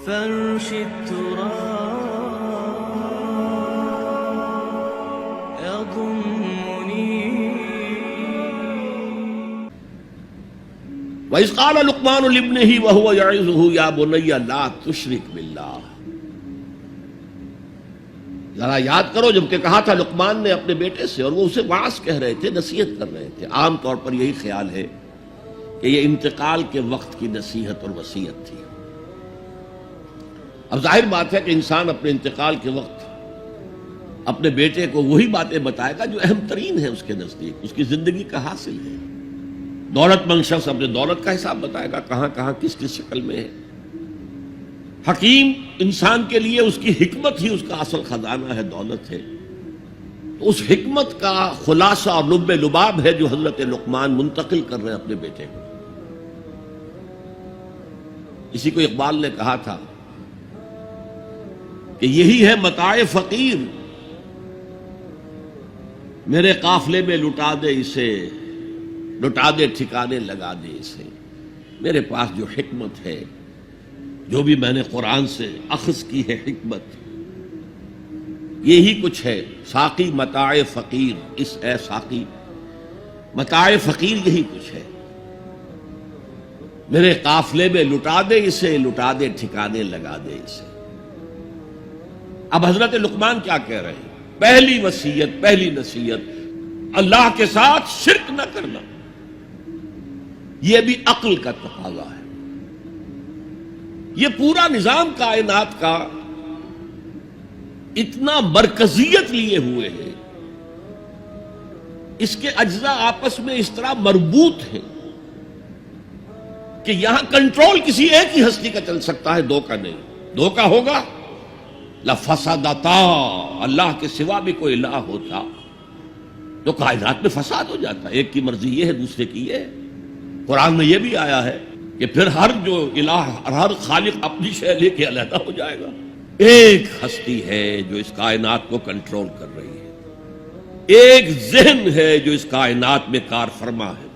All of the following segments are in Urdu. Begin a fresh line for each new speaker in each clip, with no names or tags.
فرش التراب يضمني.
وَإِذْ قَالَ لُقْمَانُ لِابْنِهِ وَهُوَ يَعِظُهُ يَا بُنَيَّ لَا تُشْرِكْ بِاللَّهِ. ذرا یاد کرو جب کہ کہا تھا لقمان نے اپنے بیٹے سے، اور وہ اسے واعظ کہہ رہے تھے، نصیحت کر رہے تھے. عام طور پر یہی خیال ہے کہ یہ انتقال کے وقت کی نصیحت اور وصیت تھی. اب ظاہر بات ہے کہ انسان اپنے انتقال کے وقت اپنے بیٹے کو وہی باتیں بتائے گا جو اہم ترین ہے اس کے نزدیک، اس کی زندگی کا حاصل ہے. دولت مند شخص اپنے دولت کا حساب بتائے گا، کہاں کہاں کس کس شکل میں ہے. حکیم انسان کے لیے اس کی حکمت ہی اس کا اصل خزانہ ہے، دولت ہے. تو اس حکمت کا خلاصہ اور لب لباب ہے جو حضرت لقمان منتقل کر رہے ہیں اپنے بیٹے کو. اسی کو اقبال نے کہا تھا کہ یہی ہے متاع فقیر، میرے قافلے میں لٹا دے اسے، لٹا دے ٹھکانے لگا دے اسے. میرے پاس جو حکمت ہے، جو بھی میں نے قرآن سے اخذ کی ہے حکمت، یہی کچھ ہے. ساقی متاع فقیر، اس اے ساقی متاع فقیر یہی کچھ ہے. میرے قافلے میں لٹا دے اسے، لٹا دے ٹھکانے لگا دے اسے. اب حضرت لقمان کیا کہہ رہے ہیں؟ پہلی وصیت، پہلی نصیحت، اللہ کے ساتھ شرک نہ کرنا. یہ بھی عقل کا تقاضا ہے. یہ پورا نظام کائنات کا اتنا مرکزیت لیے ہوئے ہے، اس کے اجزاء آپس میں اس طرح مربوط ہیں کہ یہاں کنٹرول کسی ایک ہی ہستی کا چل سکتا ہے، دو کا نہیں. دو کا ہوگا لفسدتا، اللہ کے سوا بھی کوئی الہ ہوتا تو کائنات میں فساد ہو جاتا. ایک کی مرضی یہ ہے، دوسرے کی یہ ہے. قرآن میں یہ بھی آیا ہے کہ پھر ہر جو الہ، ہر خالق اپنی شے لے کے علیحدہ ہو جائے گا. ایک ہستی ہے جو اس کائنات کو کنٹرول کر رہی ہے، ایک ذہن ہے جو اس کائنات میں کار فرما ہے،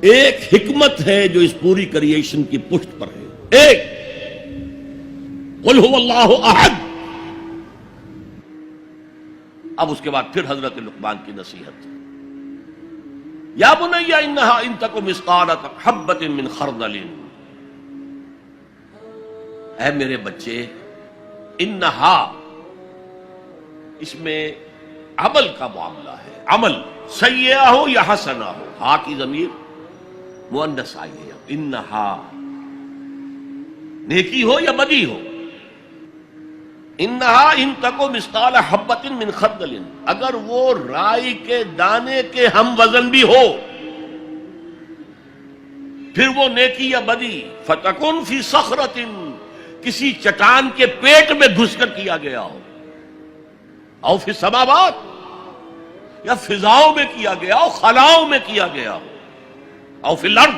ایک حکمت ہے جو اس پوری کریشن کی پشت پر ہے. ایک قل هو اللہ احد. اب اس کے بعد پھر حضرت لقمان کی نصیحت. یا بنی انہا ان تک مثقال حبۃ من خردل. اے میرے بچے، انہا اس میں عمل کا معاملہ ہے. عمل سیئہ ہو یا حسنہ ہو، ہا کی ضمیر مؤنث آئی ہے. انہا نیکی ہو یا بدی ہو. انہا ان تکو مثقال حبۃ من خردل، اگر وہ رائی کے دانے کے ہم وزن بھی ہو، پھر وہ نیکی یا بدی. فتکن فی صخرۃ، کسی چٹان کے پیٹ میں گھس کر کیا گیا ہو، او فی السماوات، یا فضاؤں میں کیا گیا ہو، خلاؤں میں کیا گیا ہو، او فی الارض،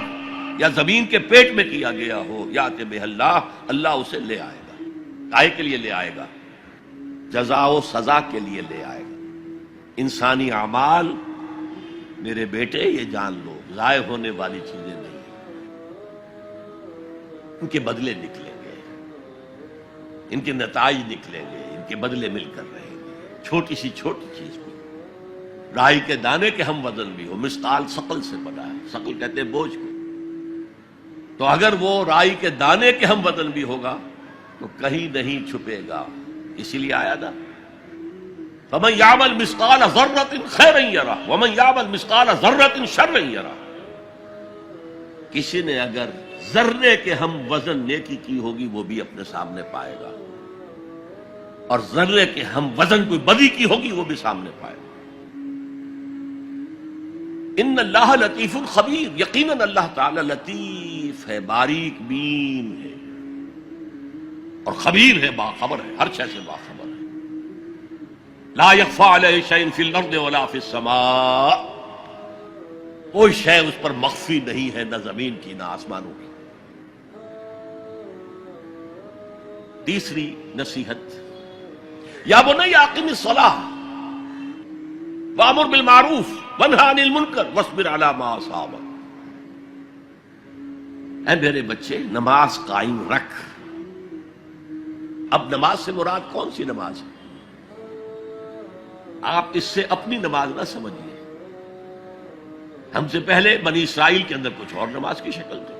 یا زمین کے پیٹ میں کیا گیا ہو. یات بہ اللہ، اللہ اسے لے آئے گا. کائے کے لیے لے آئے گا؟ جزا و سزا کے لیے لے آئے گا. انسانی اعمال میرے بیٹے یہ جان لو ضائع ہونے والی چیزیں نہیں، ان کے بدلے نکلیں گے، ان کے نتائج نکلیں گے، ان کے بدلے مل کر رہیں گے. چھوٹی سی چھوٹی چیز بھی، رائی کے دانے کے ہم وزن بھی ہو. مثقال ثقل سے بنا ہے، ثقل کہتے ہیں بوجھ کو. تو اگر وہ رائی کے دانے کے ہم وزن بھی ہوگا تو کہیں نہیں چھپے گا. اسی لیے آیا تھا فَمَنْ يَعْمَلْ مِثْقَالَ ذَرَّةٍ خَيْرًا يَرَهُ وَمَنْ يَعْمَلْ مِثْقَالَ ذَرَّةٍ شَرًّا يَرَهُ. کسی نے اگر ذرے کے ہم وزن نیکی کی ہوگی وہ بھی اپنے سامنے پائے گا، اور ذرے کے ہم وزن کوئی بدی کی ہوگی وہ بھی سامنے پائے گا. ان اللہ لطیف خبیر، یقیناً اللہ تعالی لطیف ہے، باریک بین ہے، اور خبیر ہے، باخبر ہے، ہر شے سے باخبر ہے. لا یخفی علیہ شیء فی الارض ولا فی السماء، کوئی شے اس پر مخفی نہیں ہے، نہ زمین کی نہ آسمانوں کی. تیسری نصیحت، یا بنی اقم الصلاۃ وامر بالمعروف وانہی عن المنکر واصبر علی ما اصابک. اے میرے بچے، نماز قائم رکھ، اب نماز سے مراد کون سی نماز ہے؟ آپ اس سے اپنی نماز نہ سمجھیے. ہم سے پہلے بنی اسرائیل کے اندر کچھ اور نماز کی شکل تھی،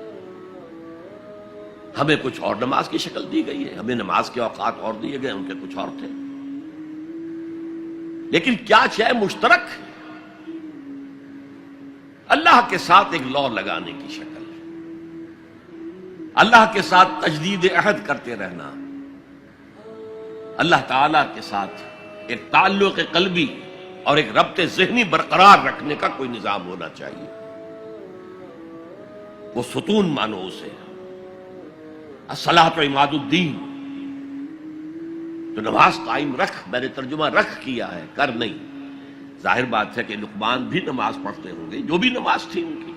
ہمیں کچھ اور نماز کی شکل دی گئی ہے، ہمیں نماز کے اوقات اور دیے گئے، ان کے کچھ اور تھے. لیکن کیا شے مشترک ہے؟ اللہ کے ساتھ ایک لا لگانے کی شکل، اللہ کے ساتھ تجدید عہد کرتے رہنا، اللہ تعالی کے ساتھ ایک تعلق قلبی اور ایک ربط ذہنی برقرار رکھنے کا کوئی نظام ہونا چاہیے. وہ ستون مانو اسے، الصلاۃ عماد الدین. تو نماز قائم رکھ، میں نے ترجمہ رکھ کیا ہے، کر نہیں. ظاہر بات ہے کہ لقمان بھی نماز پڑھتے ہوں گے، جو بھی نماز تھی ان کی،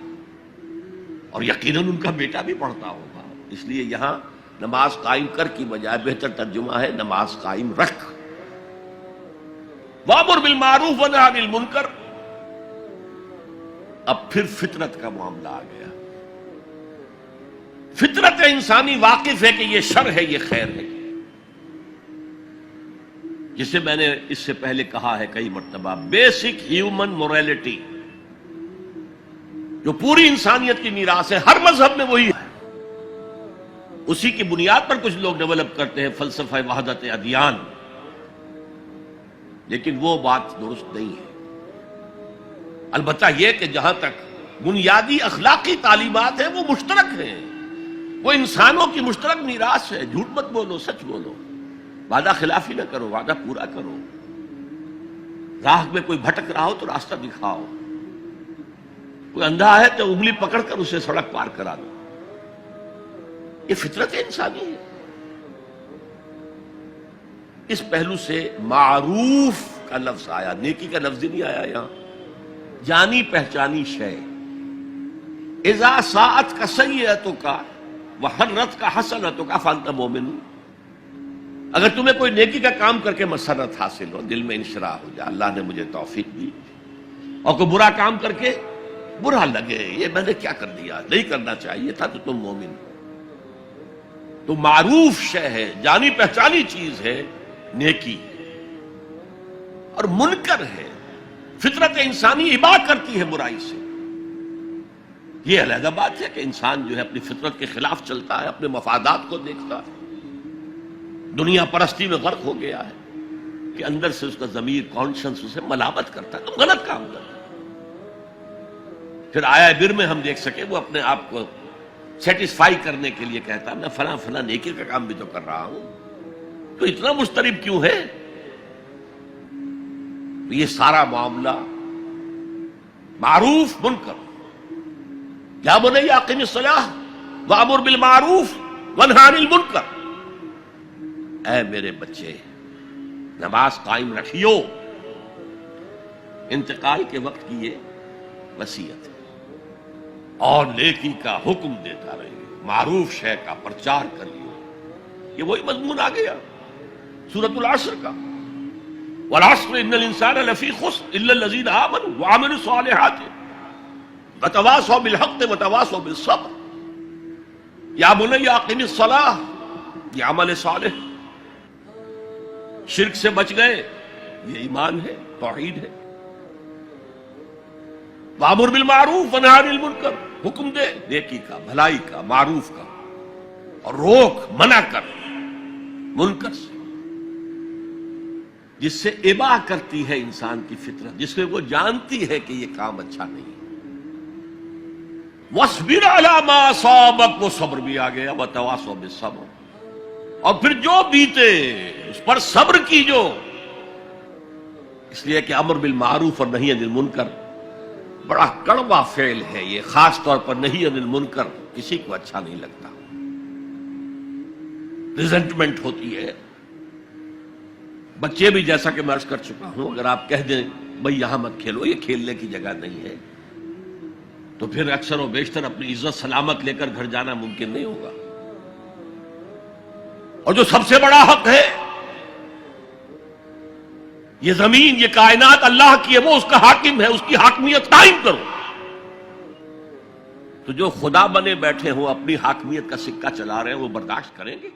اور یقیناً ان کا بیٹا بھی پڑھتا ہوگا. اس لیے یہاں نماز قائم کر کی بجائے بہتر ترجمہ ہے نماز قائم رکھ. وَأْمُرْ بِالْمَعْرُوفِ وَانْهَ عَنِ الْمُنْكَرِ. اب پھر فطرت کا معاملہ آ گیا. فطرت انسانی واقف ہے کہ یہ شر ہے، یہ خیر ہے، جسے میں نے اس سے پہلے کہا ہے کئی مرتبہ، بیسک ہیومن موریلٹی جو پوری انسانیت کی میراث ہے، ہر مذہب میں وہی ہے. اسی کی بنیاد پر کچھ لوگ ڈیولپ کرتے ہیں فلسفہ وحدت ادیان، لیکن وہ بات درست نہیں ہے. البتہ یہ کہ جہاں تک بنیادی اخلاقی تعلیمات ہیں وہ مشترک ہیں، وہ انسانوں کی مشترک میراث ہے. جھوٹ مت بولو، سچ بولو، وعدہ خلافی نہ کرو، وعدہ پورا کرو. راہ میں کوئی بھٹک رہا ہو تو راستہ دکھاؤ، کوئی اندھا ہے تو انگلی پکڑ کر اسے سڑک پار کرا دو. یہ فطرت انسانی ہے. اس پہلو سے معروف کا لفظ آیا، نیکی کا لفظ نہیں آیا یہاں. جانی پہچانی شے. اذا ساعت کا سیئتک وحرت کا حسنتک فانت مومن. اگر تمہیں کوئی نیکی کا کام کر کے مسرت حاصل ہو، دل میں انشراح ہو جائے اللہ نے مجھے توفیق دی، اور کوئی برا کام کر کے برا لگے یہ میں نے کیا کر دیا، نہیں کرنا چاہیے تھا، تو تم مومن. تو معروف شے ہے، جانی پہچانی چیز ہے نیکی، اور منکر ہے، فطرت انسانی ابا کرتی ہے برائی سے. یہ علیحدہ بات ہے کہ انسان جو ہے اپنی فطرت کے خلاف چلتا ہے، اپنے مفادات کو دیکھتا ہے، دنیا پرستی میں غرق ہو گیا ہے کہ اندر سے اس کا ضمیر کانشنس اسے ملامت کرتا ہے، تم غلط کام کرتے. پھر آیا بر میں ہم دیکھ سکے وہ اپنے آپ کو سیٹسفائی کرنے کے لیے کہتا ہے میں فلاں فلاں نیکی کا کام بھی تو کر رہا ہوں، تو اتنا مضطرب کیوں ہے؟ یہ سارا معاملہ معروف منکر. یا بنی اقم الصلاۃ وامر بالمعروف وانہی عن المنکر. اے میرے بچے نماز قائم رکھیو. انتقال کے وقت کی یہ وصیت ہے. اور نیکی کا حکم دیتا رہیے، معروف شے کا پرچار کریے. یہ وہی مضمون آ گیا سورۃ العصر کا، والعصر ان الانسان لفی خسر الا الذین آمنوا وعملوا الصالحات وتواصوا بالحق وتواصوا بالصبر. یا بنی اقم الصلاۃ، یہ عمل صالح. شرک سے بچ گئے، یہ ایمان ہے، توحید ہے. وامر بالمعروف ونہی عن المنکر، حکم دے نیکی کا، بھلائی کا، معروف کا، اور روک منع کر منکر سے، جس سے ابا کرتی ہے انسان کی فطرت، جس میں وہ جانتی ہے کہ یہ کام اچھا نہیں. وَاصْبِرْ عَلَىٰ مَا أَصَابَكَ، وہ صبر بھی آ گیا، وَتَوَاصَوْا بِالصَّبْرِ، اور پھر جو بیتے اس پر صبر کیجو. اس لیے کہ امر بالمعروف اور نہی عن المنکر بڑا کڑوا فعل ہے. یہ خاص طور پر نہی عن المنکر کسی کو اچھا نہیں لگتا، ریزنٹمنٹ ہوتی ہے. بچے بھی جیسا کہ میں عرض کر چکا ہوں، اگر آپ کہہ دیں بھئی یہاں مت کھیلو، یہ کھیلنے کی جگہ نہیں ہے، تو پھر اکثر و بیشتر اپنی عزت سلامت لے کر گھر جانا ممکن نہیں ہوگا. اور جو سب سے بڑا حق ہے، یہ زمین، یہ کائنات اللہ کی ہے، وہ اس کا حاکم ہے، اس کی حاکمیت قائم کرو. تو جو خدا بنے بیٹھے ہوں اپنی حاکمیت کا سکہ چلا رہے ہیں وہ برداشت کریں گے؟